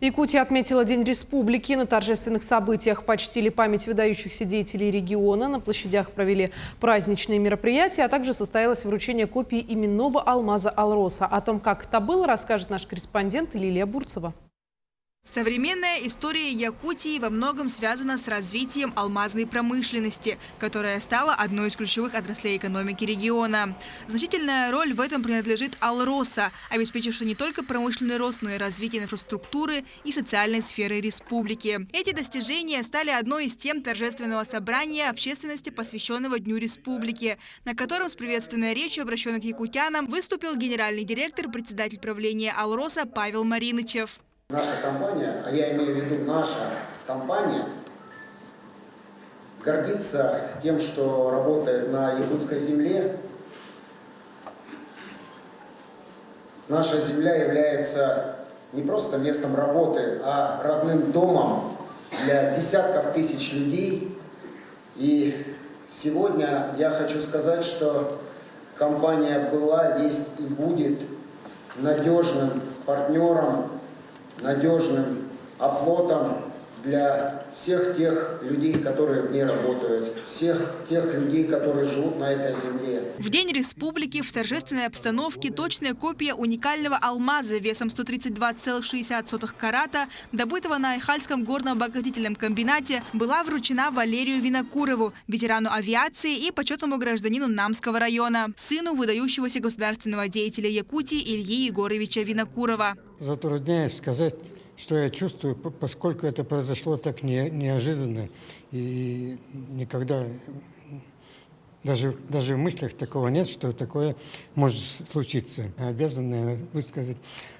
Якутия отметила День Республики. На торжественных событиях почтили память выдающихся деятелей региона. На площадях провели праздничные мероприятия, а также состоялось вручение копии именного алмаза Алроса. О том, как это было, расскажет наш корреспондент Лилия Бурцева. Современная история Якутии во многом связана с развитием алмазной промышленности, которая стала одной из ключевых отраслей экономики региона. Значительная роль в этом принадлежит Алроса, обеспечившей не только промышленный рост, но и развитие инфраструктуры и социальной сферы республики. Эти достижения стали одной из тем торжественного собрания общественности, посвященного Дню Республики, на котором с приветственной речью, обращенной к якутянам, выступил генеральный директор, председатель правления Алроса Павел Маринычев. Наша компания, а я имею в виду наша компания, гордится тем, что работает на якутской земле. Наша земля является не просто местом работы, а родным домом для десятков тысяч людей. И сегодня я хочу сказать, что компания была, есть и будет надежным партнером, надежным оплотом для всех тех людей, которые в ней работают, всех тех людей, которые живут на этой земле. В День Республики в торжественной обстановке точная копия уникального алмаза весом 132,60 карата, добытого на Айхальском горно-обогатительном комбинате, была вручена Валерию Винокурову, ветерану авиации и почетному гражданину Намского района, сыну выдающегося государственного деятеля Якутии Ильи Егоровича Винокурова. Затрудняюсь сказать, что я чувствую, поскольку это произошло так неожиданно и никогда, даже в мыслях такого нет, что такое может случиться. Обязан высказать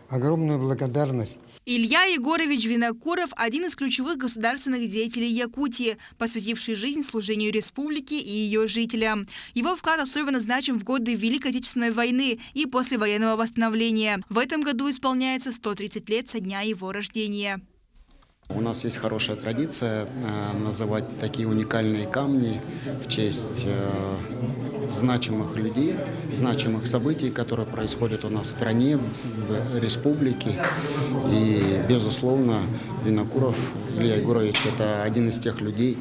огромную благодарность. Илья Егорович Винокуров – один из ключевых государственных деятелей Якутии, посвятивший жизнь служению республике и ее жителям. Его вклад особенно значим в годы Великой Отечественной войны и послевоенного восстановления. В этом году исполняется 130 лет со дня его рождения. У нас есть хорошая традиция называть такие уникальные камни в честь значимых людей, значимых событий, которые происходят у нас в стране, в республике. И, безусловно, Винокуров Илья Егорович – это один из тех людей,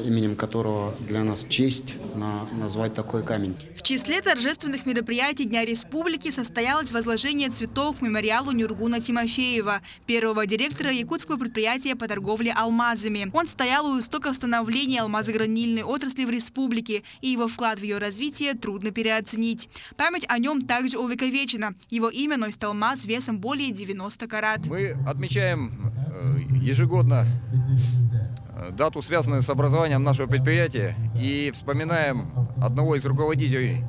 именем которого для нас честь назвать такой камень. В числе торжественных мероприятий Дня Республики состоялось возложение цветов к мемориалу Нюргуна Тимофеева, первого директора якутского предприятия по торговле алмазами. Он стоял у истоков становления алмазогранильной отрасли в республике, и его вклад в ее развитие трудно переоценить. Память о нем также увековечена. Его имя носит алмаз весом более 90 карат. Мы отмечаем ежегодно дату, связанную с образованием нашего предприятия, и вспоминаем одного из руководителей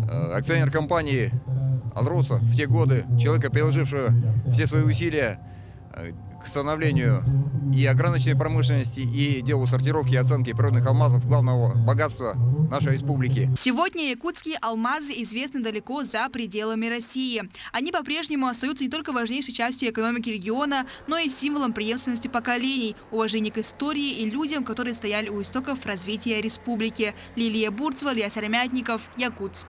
акционерной компании Алроса в те годы, человека, приложившего все свои усилия к становлению и ограниченной промышленности, и делу сортировки и оценки природных алмазов, главного богатства нашей республики. Сегодня якутские алмазы известны далеко за пределами России. Они по-прежнему остаются не только важнейшей частью экономики региона, но и символом преемственности поколений, уважения к истории и людям, которые стояли у истоков развития республики. Лилия Бурцева, Илья Сыромятников, Якутск.